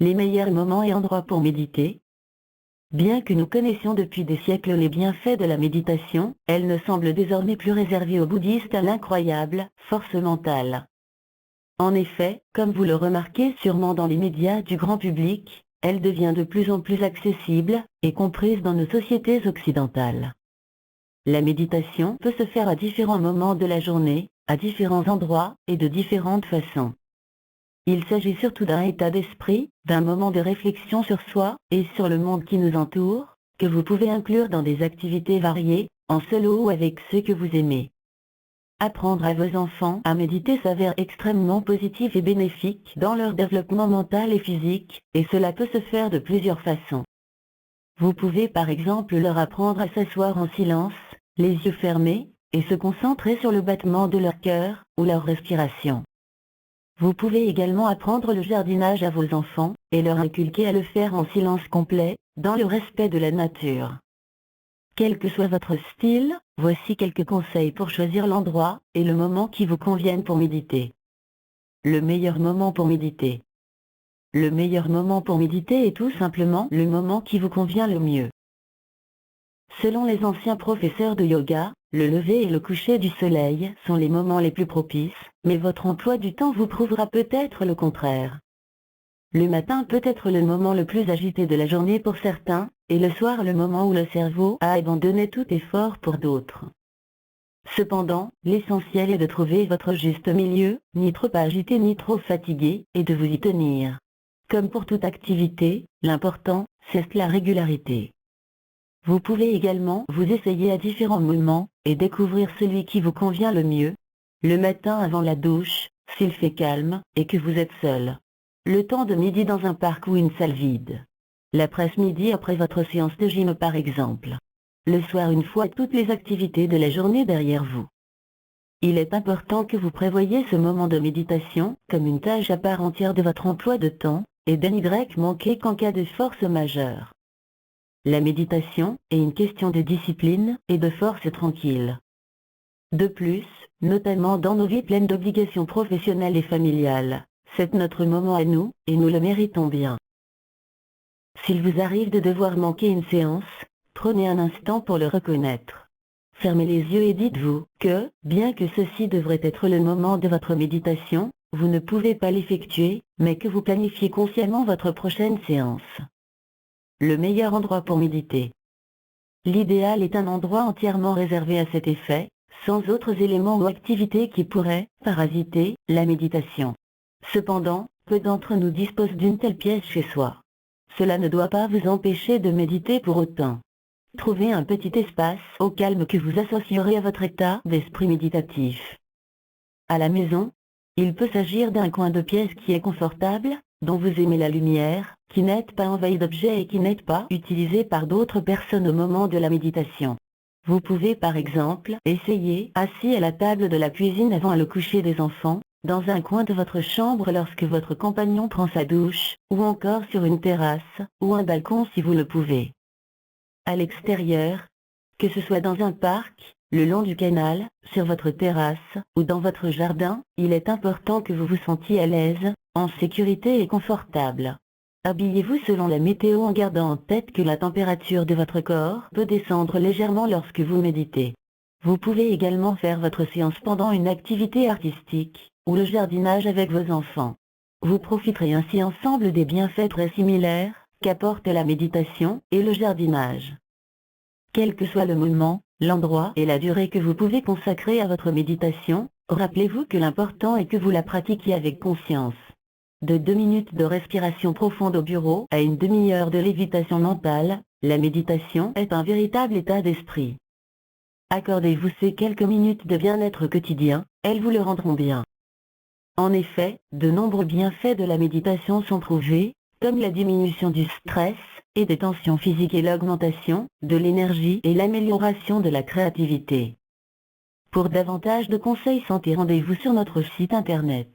Les meilleurs moments et endroits pour méditer. Bien que nous connaissions depuis des siècles les bienfaits de la méditation, elle ne semble désormais plus réservée aux bouddhistes à l'incroyable force mentale. En effet, comme vous le remarquez sûrement dans les médias du grand public, elle devient de plus en plus accessible et comprise dans nos sociétés occidentales. La méditation peut se faire à différents moments de la journée, à différents endroits et de différentes façons. Il s'agit surtout d'un état d'esprit, d'un moment de réflexion sur soi et sur le monde qui nous entoure, que vous pouvez inclure dans des activités variées, en solo ou avec ceux que vous aimez. Apprendre à vos enfants à méditer s'avère extrêmement positif et bénéfique dans leur développement mental et physique, et cela peut se faire de plusieurs façons. Vous pouvez par exemple leur apprendre à s'asseoir en silence, les yeux fermés, et se concentrer sur le battement de leur cœur ou leur respiration. Vous pouvez également apprendre le jardinage à vos enfants, et leur inculquer à le faire en silence complet, dans le respect de la nature. Quel que soit votre style, voici quelques conseils pour choisir l'endroit et le moment qui vous conviennent pour méditer. Le meilleur moment pour méditer. Le meilleur moment pour méditer est tout simplement le moment qui vous convient le mieux. Selon les anciens professeurs de yoga, le lever et le coucher du soleil sont les moments les plus propices, mais votre emploi du temps vous prouvera peut-être le contraire. Le matin peut être le moment le plus agité de la journée pour certains, et le soir le moment où le cerveau a abandonné tout effort pour d'autres. Cependant, l'essentiel est de trouver votre juste milieu, ni trop agité ni trop fatigué, et de vous y tenir. Comme pour toute activité, l'important, c'est la régularité. Vous pouvez également vous essayer à différents moments, et découvrir celui qui vous convient le mieux. Le matin avant la douche, s'il fait calme, et que vous êtes seul. Le temps de midi dans un parc ou une salle vide. L'après-midi après votre séance de gym par exemple. Le soir une fois toutes les activités de la journée derrière vous. Il est important que vous prévoyiez ce moment de méditation comme une tâche à part entière de votre emploi de temps, et de n'y manquer qu'en cas de force majeure. La méditation est une question de discipline et de force tranquille. De plus, notamment dans nos vies pleines d'obligations professionnelles et familiales, c'est notre moment à nous, et nous le méritons bien. S'il vous arrive de devoir manquer une séance, prenez un instant pour le reconnaître. Fermez les yeux et dites-vous que, bien que ceci devrait être le moment de votre méditation, vous ne pouvez pas l'effectuer, mais que vous planifiez consciemment votre prochaine séance. Le meilleur endroit pour méditer. L'idéal est un endroit entièrement réservé à cet effet, sans autres éléments ou activités qui pourraient parasiter la méditation. Cependant, peu d'entre nous disposent d'une telle pièce chez soi. Cela ne doit pas vous empêcher de méditer pour autant. Trouvez un petit espace au calme que vous associerez à votre état d'esprit méditatif. À la maison, il peut s'agir d'un coin de pièce qui est confortable, dont vous aimez la lumière, qui n'est pas envahi d'objets et qui n'est pas utilisé par d'autres personnes au moment de la méditation. Vous pouvez par exemple essayer assis à la table de la cuisine avant le coucher des enfants, dans un coin de votre chambre lorsque votre compagnon prend sa douche, ou encore sur une terrasse, ou un balcon si vous le pouvez. À l'extérieur, que ce soit dans un parc, le long du canal, sur votre terrasse, ou dans votre jardin, il est important que vous vous sentiez à l'aise, en sécurité et confortable. Habillez-vous selon la météo en gardant en tête que la température de votre corps peut descendre légèrement lorsque vous méditez. Vous pouvez également faire votre séance pendant une activité artistique, ou le jardinage avec vos enfants. Vous profiterez ainsi ensemble des bienfaits très similaires qu'apportent la méditation et le jardinage. Quel que soit le moment, l'endroit et la durée que vous pouvez consacrer à votre méditation, rappelez-vous que l'important est que vous la pratiquiez avec conscience. De 2 minutes de respiration profonde au bureau à une demi-heure de lévitation mentale, la méditation est un véritable état d'esprit. Accordez-vous ces quelques minutes de bien-être quotidien, elles vous le rendront bien. En effet, de nombreux bienfaits de la méditation sont prouvés, comme la diminution du stress et des tensions physiques et l'augmentation de l'énergie et l'amélioration de la créativité. Pour davantage de conseils santé, rendez-vous sur notre site internet.